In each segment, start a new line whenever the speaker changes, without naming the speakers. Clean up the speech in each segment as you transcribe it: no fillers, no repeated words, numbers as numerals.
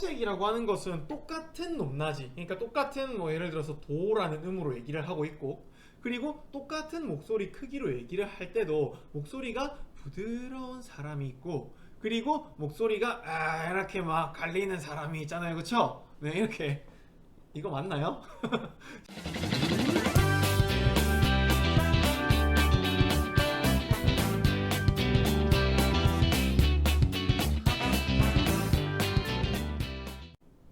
파동색이라고 하는 것은 똑같은 높낮이, 그러니까 똑같은 뭐 예를 들어서 도라는 음으로 얘기를 하고 있고, 그리고 똑같은 목소리 크기로 얘기를 할 때도 목소리가 부드러운 사람이 있고, 그리고 목소리가 이렇게 막 갈리는 사람이 있잖아요, 그쵸? 네, 이렇게. 이거 맞나요?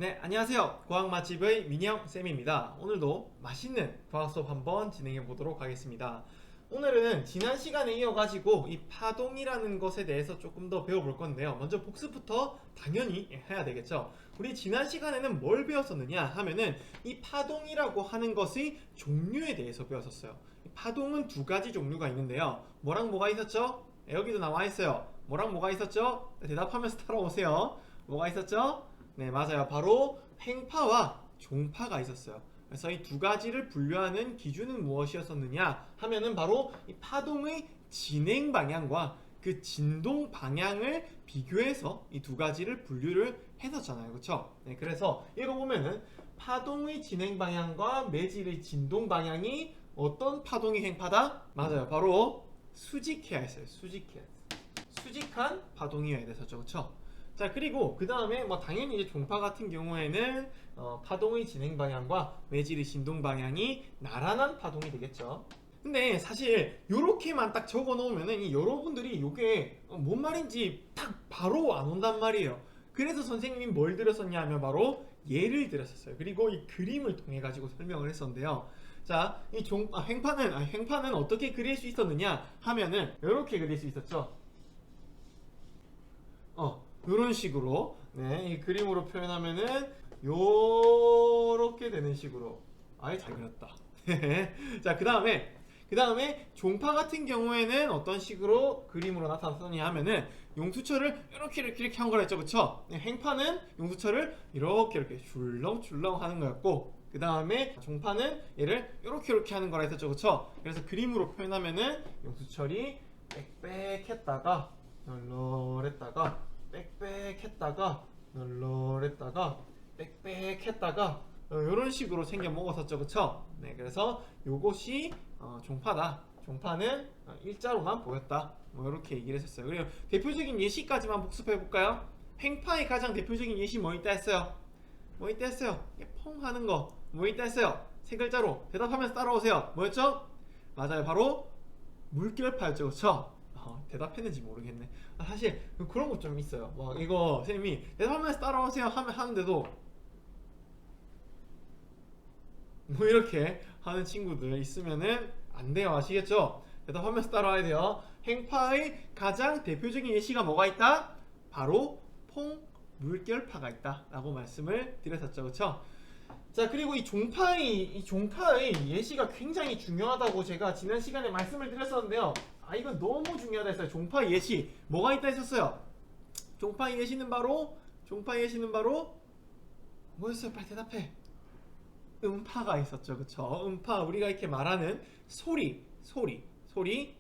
네, 안녕하세요. 과학 맛집의 민영쌤입니다. 오늘도 맛있는 과학 수업 한번 진행해 보도록 하겠습니다. 오늘은 지난 시간에 이어가지고 이 파동이라는 것에 대해서 조금 더 배워볼 건데요. 먼저 복습부터 당연히 해야 되겠죠. 우리 지난 시간에는 뭘 배웠었느냐 하면은 이 파동이라고 하는 것의 종류에 대해서 배웠었어요. 이 파동은 두 가지 종류가 있는데요. 뭐랑 뭐가 있었죠? 여기도 나와 있어요. 뭐랑 뭐가 있었죠? 대답하면서 따라오세요. 뭐가 있었죠? 네, 맞아요. 바로 횡파와 종파가 있었어요. 그래서 이 두 가지를 분류하는 기준은 무엇이었었느냐 하면은 바로 이 파동의 진행 방향과 그 진동 방향을 비교해서 이 두 가지를 분류를 했었잖아요. 그쵸? 네, 그래서 읽어보면은 파동의 진행 방향과 매질의 진동 방향이 어떤 파동의 횡파다? 맞아요. 바로 수직해야 했어요. 수직한 파동이어야 됐었죠. 그쵸? 자, 그리고 그 다음에 뭐 당연히 이제 종파 같은 경우에는 파동의 진행 방향과 매질의 진동 방향이 나란한 파동이 되겠죠. 근데 사실 요렇게만 딱 적어 놓으면은 이 여러분들이 요게 뭔 말인지 딱 바로 안 온단 말이에요. 그래서 선생님이 뭘 들었었냐 하면 바로 예를 들었었어요. 그리고 이 그림을 통해 가지고 설명을 했었는데요. 자, 이 횡파는 어떻게 그릴 수 있었느냐 하면은 요렇게 그릴 수 있었죠. 이런 식으로, 네, 이 그림으로 표현하면은 요렇게 되는 식으로. 아예 잘 그렸다. 자, 그 다음에 종파 같은 경우에는 어떤 식으로 그림으로 나타났느냐 하면은 용수철을 이렇게 한 거라 했죠, 그쵸? 네, 횡파는 용수철을 이렇게 줄렁줄렁 하는 거였고, 그 다음에 종파는 얘를 이렇게 하는 거라 했었죠, 그쵸? 그래서 그림으로 표현하면은 용수철이 빽빽했다가 널널했다가 빽빽했다가 널널했다가 빽빽했다가 이런 식으로 생겨 먹었었죠, 그쵸? 네, 그래서 요것이 종파다. 종파는 일자로만 보였다. 뭐 이렇게 얘기를 했었어요. 그리고 대표적인 예시까지만 복습해 볼까요? 횡파의 가장 대표적인 예시 뭐 있다 했어요? 뭐 있다 했어요? 펑 하는 거. 뭐 있다 했어요? 세 글자로 대답하면서 따라오세요. 뭐였죠? 맞아요, 바로 물결파였죠, 그쵸? 대답했는지 모르겠네. 사실 그런 거 좀 있어요. 막 이거 선생님이 대답하면서 따라오세요 하는데도 뭐 이렇게 하는 친구들 있으면은 안 돼요. 아시겠죠? 대답하면서 따라와야 돼요. 횡파의 가장 대표적인 예시가 뭐가 있다? 바로 물결파가 있다 라고 말씀을 드렸었죠. 그쵸? 자, 그리고 이 종파의 예시가 굉장히 중요하다고 제가 지난 시간에 말씀을 드렸었는데요. 이건 너무 중요하다 했어요. 종파의 예시 뭐가 있다 했었어요? 종파의 예시는 바로 뭐였어요? 빨리 대답해. 음파가 있었죠, 그쵸? 음파, 우리가 이렇게 말하는 소리,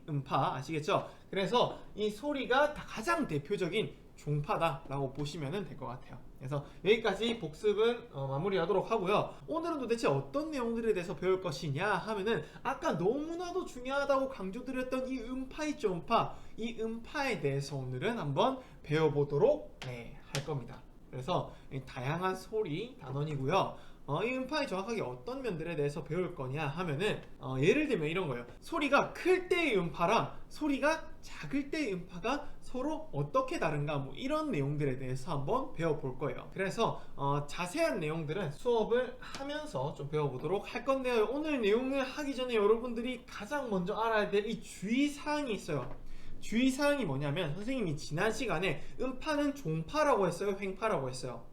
음파 아시겠죠? 그래서 이 소리가 가장 대표적인 종파다라고 보시면 될 것 같아요. 그래서 여기까지 복습은 마무리하도록 하고요. 오늘은 도대체 어떤 내용들에 대해서 배울 것이냐 하면은 아까 너무나도 중요하다고 강조드렸던 이 음파 있죠, 음파. 이 음파에 대해서 오늘은 한번 배워보도록 할 겁니다. 그래서 다양한 소리 단원이고요. 이 음파의 정확하게 어떤 면들에 대해서 배울 거냐 하면은 예를 들면 이런 거예요. 소리가 클 때의 음파랑 소리가 작을 때의 음파가 서로 어떻게 다른가, 뭐 이런 내용들에 대해서 한번 배워볼 거예요. 그래서 자세한 내용들은 수업을 하면서 좀 배워보도록 할 건데요. 오늘 내용을 하기 전에 여러분들이 가장 먼저 알아야 될 이 주의사항이 있어요. 주의사항이 뭐냐면 선생님이 지난 시간에 음파는 종파라고 했어요, 횡파라고 했어요?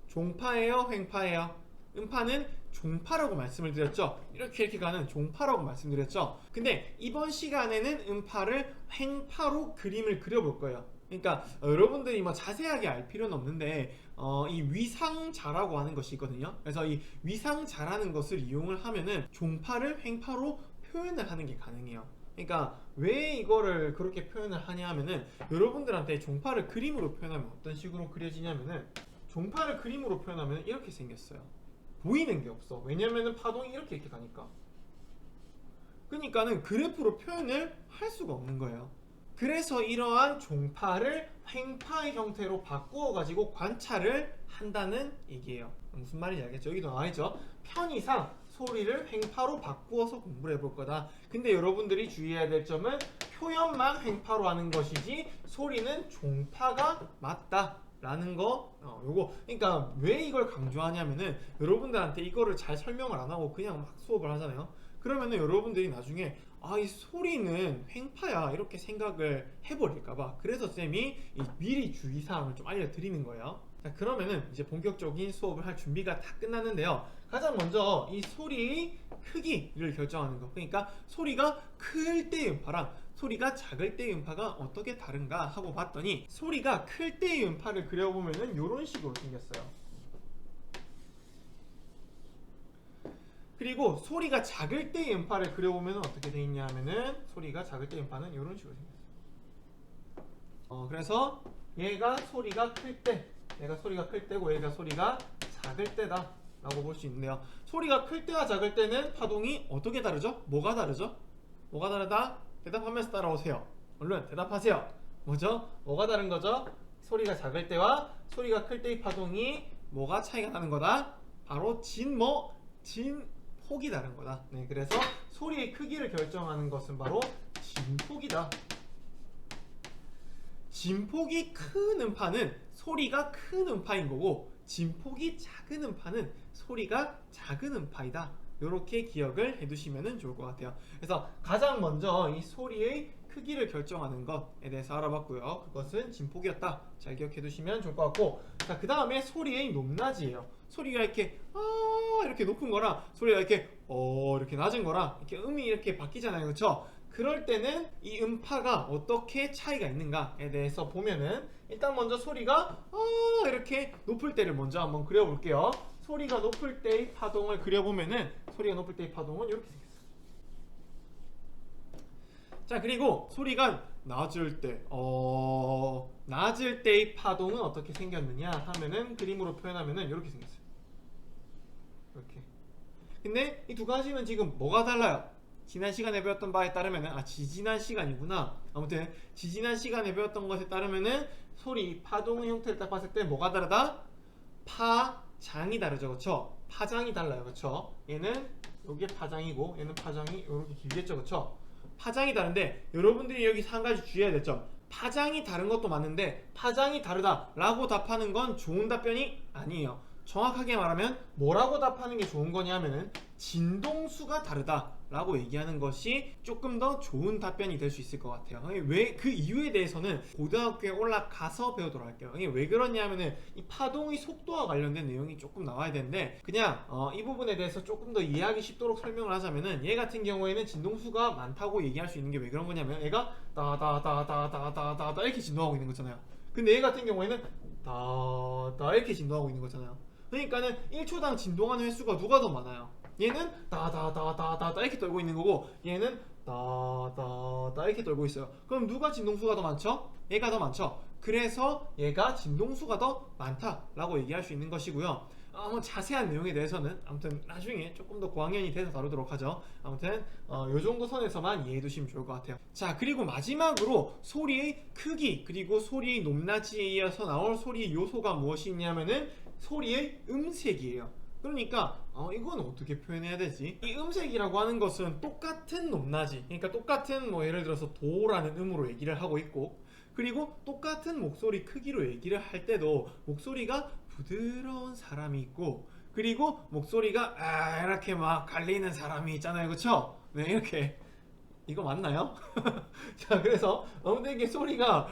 종파예요, 횡파예요? 음파는 종파라고 말씀을 드렸죠. 이렇게 가는 종파라고 말씀드렸죠. 근데 이번 시간에는 음파를 횡파로 그림을 그려볼 거예요. 그러니까 여러분들이 뭐 자세하게 알 필요는 없는데 이 위상자라고 하는 것이 있거든요. 그래서 이 위상자라는 것을 이용을 하면은 종파를 횡파로 표현을 하는 게 가능해요. 그러니까 왜 이거를 그렇게 표현을 하냐 하면은 여러분들한테 종파를 그림으로 표현하면 어떤 식으로 그려지냐면은 종파를 그림으로 표현하면 이렇게 생겼어요. 보이는 게 없어. 왜냐면은 파동이 이렇게 가니까. 그러니까는 그래프로 표현을 할 수가 없는 거예요. 그래서 이러한 종파를 횡파의 형태로 바꾸어 가지고 관찰을 한다는 얘기예요. 무슨 말인지 알겠죠? 여기도 나와있죠? 편의상 소리를 횡파로 바꾸어서 공부를 해볼 거다. 근데 여러분들이 주의해야 될 점은 표현만 횡파로 하는 것이지 소리는 종파가 맞다 라는 거. 요거 그러니까 왜 이걸 강조하냐면은 여러분들한테 이거를 잘 설명을 안 하고 그냥 막 수업을 하잖아요. 그러면은 여러분들이 나중에 이 소리는 횡파야 이렇게 생각을 해버릴까봐, 그래서 쌤이 미리 주의사항을 좀 알려드리는 거예요. 자, 그러면은 이제 본격적인 수업을 할 준비가 다 끝났는데요. 가장 먼저 이 소리의 크기를 결정하는 거, 그러니까 소리가 클 때의 음파랑 소리가 작을 때의 음파가 어떻게 다른가 하고 봤더니, 소리가 클 때의 음파를 그려보면은 이런 식으로 생겼어요. 그리고 소리가 작을 때의 음파를 그려보면 어떻게 되어 있냐 하면은, 소리가 작을 때의 음파는 이런 식으로 생겼어요. 그래서 얘가 소리가 클 때, 얘가 소리가 클 때고 얘가 소리가 작을 때다 라고 볼 수 있는데요. 소리가 클 때와 작을 때는 파동이 어떻게 다르죠? 뭐가 다르죠? 뭐가 다르다? 대답하면서 따라오세요. 얼른 대답하세요. 뭐죠? 뭐가 다른 거죠? 소리가 작을 때와 소리가 클 때의 파동이 뭐가 차이가 나는 거다? 바로 진폭이 다른 거다. 네, 그래서 소리의 크기를 결정하는 것은 바로 진폭이다. 진폭이 큰 음파는 소리가 큰 음파인 거고, 진폭이 작은 음파는 소리가 작은 음파이다. 이렇게 기억을 해두시면 좋을 것 같아요. 그래서 가장 먼저 이 소리의 크기를 결정하는 것에 대해서 알아봤고요. 그것은 진폭이었다. 잘 기억해 두시면 좋을 것 같고, 자, 그 다음에 소리의 높낮이에요. 소리가 이렇게 이렇게 높은 거랑 소리가 이렇게 이렇게 낮은 거랑 이렇게 음이 이렇게 바뀌잖아요. 그렇죠? 그럴 때는 이 음파가 어떻게 차이가 있는가에 대해서 보면은, 일단 먼저 소리가 이렇게 높을 때를 먼저 한번 그려볼게요. 소리가 높을 때의 파동을 그려보면은, 소리가 높을 때의 파동은 이렇게 생겼어요. 자, 그리고 소리가 낮을 때, 낮을 때의 파동은 어떻게 생겼느냐 하면은, 그림으로 표현하면은 이렇게 생겼어요. 이렇게. 근데 이 두 가지는 지금 뭐가 달라요? 지난 시간에 배웠던 바에 따르면은, 지지난 시간이구나. 아무튼 지지난 시간에 배웠던 것에 따르면은 소리 파동의 형태를 딱 봤을 때 뭐가 다르다? 파장이 다르죠. 그쵸? 파장이 달라요. 그쵸? 얘는 여기에 파장이고 얘는 파장이 이렇게 길겠죠. 그쵸? 파장이 다른데, 여러분들이 여기서 한 가지 주의해야 될 점, 파장이 다른 것도 맞는데 파장이 다르다 라고 답하는 건 좋은 답변이 아니에요. 정확하게 말하면 뭐라고 답하는 게 좋은 거냐면은, 진동수가 다르다 라고 얘기하는 것이 조금 더 좋은 답변이 될 수 있을 것 같아요. 왜, 그 이유에 대해서는 고등학교에 올라가서 배우도록 할게요. 왜 그러냐면은 이 파동의 속도와 관련된 내용이 조금 나와야 되는데, 그냥 이 부분에 대해서 조금 더 이해하기 쉽도록 설명을 하자면은, 얘 같은 경우에는 진동수가 많다고 얘기할 수 있는 게 왜 그런 거냐면, 얘가 다다다다다다다다 이렇게 진동하고 있는 거잖아요. 근데 얘 같은 경우에는 다다 이렇게 진동하고 있는 거잖아요. 그러니까는 1초당 진동하는 횟수가 누가 더 많아요? 얘는 다다다다다다 이렇게 떨고 있는 거고, 얘는 다다다 이렇게 떨고 있어요. 그럼 누가 진동수가 더 많죠? 얘가 더 많죠. 그래서 얘가 진동수가 더 많다라고 얘기할 수 있는 것이고요. 자세한 내용에 대해서는 아무튼 나중에 조금 더 고학년이 돼서 다루도록 하죠. 아무튼 요 정도 선에서만 이해해 두시면 좋을 것 같아요. 자, 그리고 마지막으로 소리의 크기 그리고 소리의 높낮이에 이어서 나올 소리의 요소가 무엇이 있냐면은 소리의 음색이에요. 그러니까 이건 어떻게 표현해야 되지? 이 음색이라고 하는 것은 똑같은 높낮이, 그러니까 똑같은 예를 들어서 도라는 음으로 얘기를 하고 있고, 그리고 똑같은 목소리 크기로 얘기를 할 때도 목소리가 부드러운 사람이 있고, 그리고 목소리가 이렇게 막 갈리는 사람이 있잖아요. 그쵸? 네, 이렇게. 이거 맞나요? 자, 그래서 아무튼 이게 소리가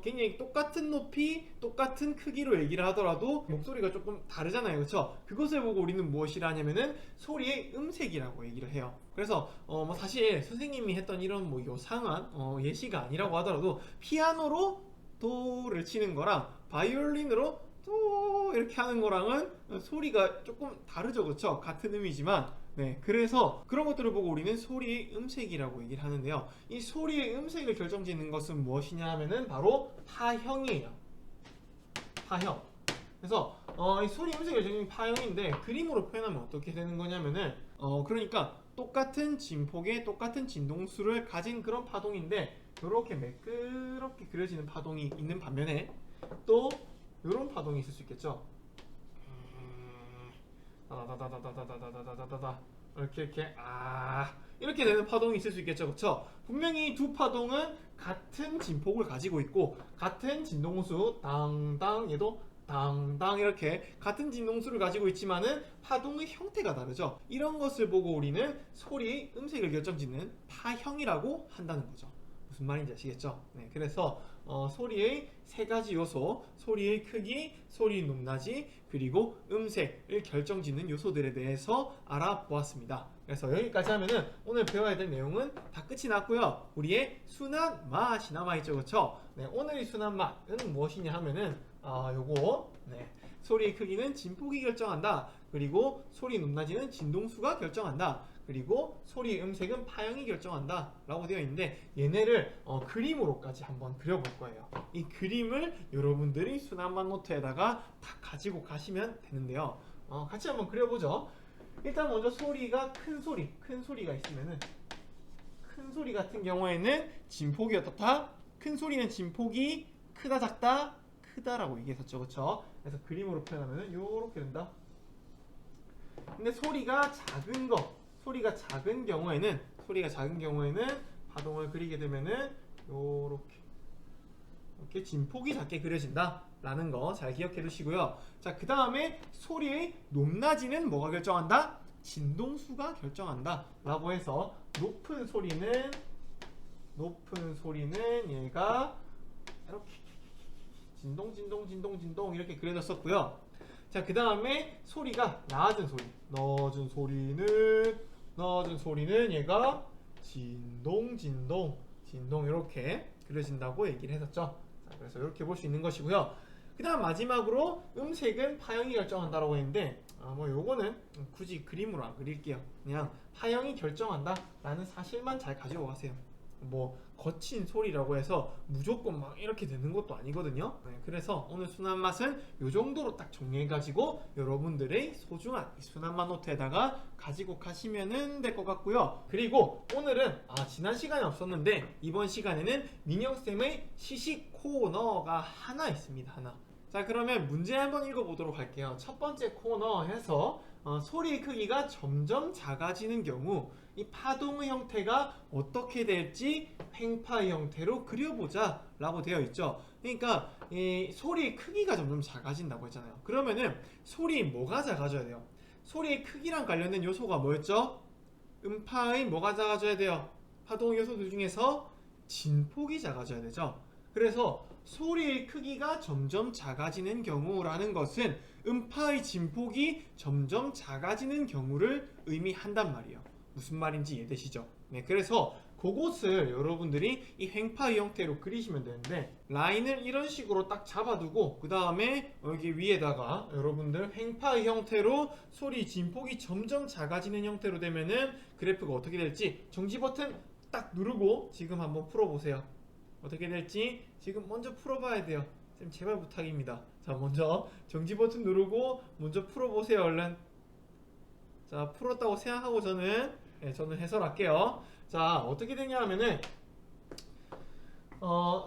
굉장히 똑같은 높이, 똑같은 크기로 얘기를 하더라도 목소리가 조금 다르잖아요. 그렇죠? 그것을 보고 우리는 무엇이라 하냐면은 소리의 음색이라고 얘기를 해요. 그래서 사실 선생님이 했던 이런 요상한 예시가 아니라고 하더라도, 피아노로 도를 치는 거랑 바이올린으로 또 이렇게 하는 거랑은 소리가 조금 다르죠. 그렇죠? 같은 음이지만. 네, 그래서 그런 것들을 보고 우리는 소리의 음색이라고 얘기를 하는데요. 이 소리의 음색을 결정짓는 것은 무엇이냐 하면은 바로 파형이에요. 파형. 그래서 이 소리 음색 결정적인 파형인데 그림으로 표현하면 어떻게 되는 거냐면은 그러니까 똑같은 진폭의 똑같은 진동수를 가진 그런 파동인데 이렇게 매끄럽게 그려지는 파동이 있는 반면에 또 이런 파동이 있을 수 있겠죠. 다다다다다다다다다다다다 이렇게 이렇게 되는 파동이 있을 수 있겠죠. 그렇죠? 분명히 두 파동은 같은 진폭을 가지고 있고 같은 진동수 당당 얘도 당당 이렇게 같은 진동수를 가지고 있지만은 파동의 형태가 다르죠. 이런 것을 보고 우리는 소리의 음색을 결정짓는 파형이라고 한다는 거죠. 무슨 말인지 아시겠죠? 네, 그래서 소리의 세 가지 요소, 소리의 크기, 소리 높낮이, 그리고 음색을 결정짓는 요소들에 대해서 알아보았습니다. 그래서 여기까지 하면은 오늘 배워야 될 내용은 다 끝이 났고요. 우리의 순한 맛이 남아있죠, 그렇죠? 네, 오늘의 순한 맛은 무엇이냐 하면은 요거 소리의 크기는 진폭이 결정한다. 그리고 소리 높낮이는 진동수가 결정한다. 그리고 소리 음색은 파형이 결정한다 라고 되어 있는데 얘네를 그림으로까지 한번 그려볼 거예요. 이 그림을 여러분들이 순환만 노트에다가 다 가지고 가시면 되는데요. 같이 한번 그려보죠. 일단 먼저 소리가 큰 소리가 있으면은 큰 소리 같은 경우에는 진폭이 어떻다? 큰 소리는 진폭이 크다 작다? 크다라고 얘기했었죠. 그쵸? 그래서 그림으로 표현하면은 요렇게 된다. 근데 소리가 작은 경우에는 파동을 그리게 되면은 이렇게 진폭이 작게 그려진다 라는 거 잘 기억해 두시고요. 자, 그 다음에 소리의 높낮이는 뭐가 결정한다? 진동수가 결정한다 라고 해서 높은 소리는 얘가 이렇게 진동 이렇게 그려졌었고요. 자, 그 다음에 소리가 낮은 소리는 얘가 진동 이렇게 그려진다고 얘기를 했었죠. 자, 그래서 이렇게 볼 수 있는 것이고요. 그 다음 마지막으로 음색은 파형이 결정한다라고 했는데 요거는 굳이 그림으로 안 그릴게요. 그냥 파형이 결정한다 라는 사실만 잘 가지고 가세요. 거친 소리라고 해서 무조건 막 이렇게 되는 것도 아니거든요. 그래서 오늘 순한 맛은 요 정도로 딱 정리해가지고 여러분들의 소중한 순한맛 노트에다가 가지고 가시면 될 것 같고요. 그리고 오늘은 지난 시간에 없었는데 이번 시간에는 민영쌤의 시식 코너가 하나 있습니다. 하나. 자, 그러면 문제 한번 읽어보도록 할게요. 첫 번째 코너에서 소리의 크기가 점점 작아지는 경우 이 파동의 형태가 어떻게 될지 횡파의 형태로 그려보자 라고 되어 있죠. 그러니까 이 소리의 크기가 점점 작아진다고 했잖아요. 그러면은 소리 뭐가 작아져야 돼요? 소리의 크기랑 관련된 요소가 뭐였죠? 음파의 뭐가 작아져야 돼요? 파동 요소들 중에서 진폭이 작아져야 되죠. 그래서 소리의 크기가 점점 작아지는 경우라는 것은 음파의 진폭이 점점 작아지는 경우를 의미한단 말이에요. 무슨 말인지 이해되시죠? 네, 그래서 그곳을 여러분들이 이 횡파의 형태로 그리시면 되는데 라인을 이런 식으로 딱 잡아두고 그 다음에 여기 위에다가 여러분들 횡파의 형태로 소리 진폭이 점점 작아지는 형태로 되면은 그래프가 어떻게 될지 정지 버튼 딱 누르고 지금 한번 풀어보세요. 어떻게 될지 지금 먼저 풀어봐야 돼요. 쌤 제발 부탁입니다. 자, 먼저 정지 버튼 누르고 먼저 풀어보세요. 얼른. 자, 풀었다고 생각하고 저는 해설할게요. 자, 어떻게 되냐 하면은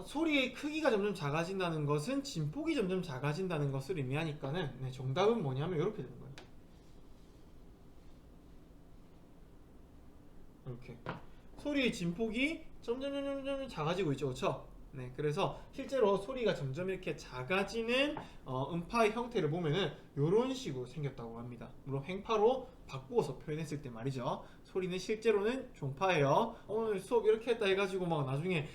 소리의 크기가 점점 작아진다는 것은 진폭이 점점 작아진다는 것을 의미하니까는 정답은 뭐냐면 이렇게 되는 거예요. 이렇게 소리의 진폭이 점점 작아지고 있죠, 그렇죠? 네, 그래서 실제로 소리가 점점 이렇게 작아지는 음파의 형태를 보면은 이런 식으로 생겼다고 합니다. 물론 횡파로 바꾸어서 표현했을 때 말이죠. 소리는 실제로는 종파예요. 오늘 수업 이렇게 했다 해가지고 막 나중에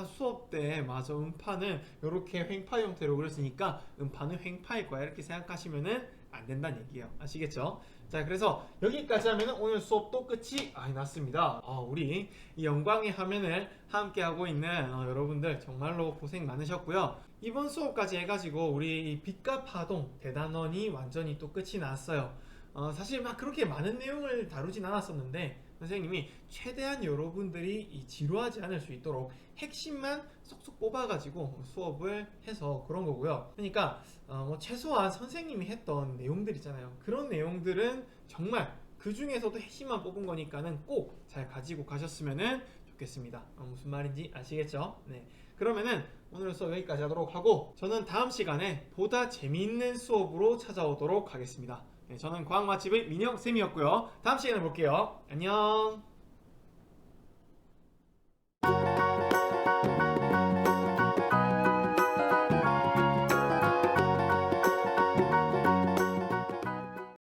수업 때 맞아 음파는 이렇게 횡파 형태로 그렸으니까 음파는 횡파일 거야 이렇게 생각하시면은 안 된다는 얘기예요. 아시겠죠? 자, 그래서 여기까지 하면 오늘 수업도 끝이 났습니다. 우리 이 영광의 화면을 함께하고 있는 여러분들 정말로 고생 많으셨고요. 이번 수업까지 해가지고 우리 빛과 파동 대단원이 완전히 또 끝이 났어요. 사실 막 그렇게 많은 내용을 다루진 않았었는데 선생님이 최대한 여러분들이 이 지루하지 않을 수 있도록 핵심만 쏙쏙 뽑아가지고 수업을 해서 그런 거고요. 그러니까 뭐 최소한 선생님이 했던 내용들 있잖아요. 그런 내용들은 정말 그 중에서도 핵심만 뽑은 거니까는 꼭 잘 가지고 가셨으면 좋겠습니다. 무슨 말인지 아시겠죠? 네. 그러면은 오늘 수업 여기까지 하도록 하고 저는 다음 시간에 보다 재미있는 수업으로 찾아오도록 하겠습니다. 네, 저는 과학 맛집의 민영쌤이었고요. 다음 시간에 볼게요. 안녕.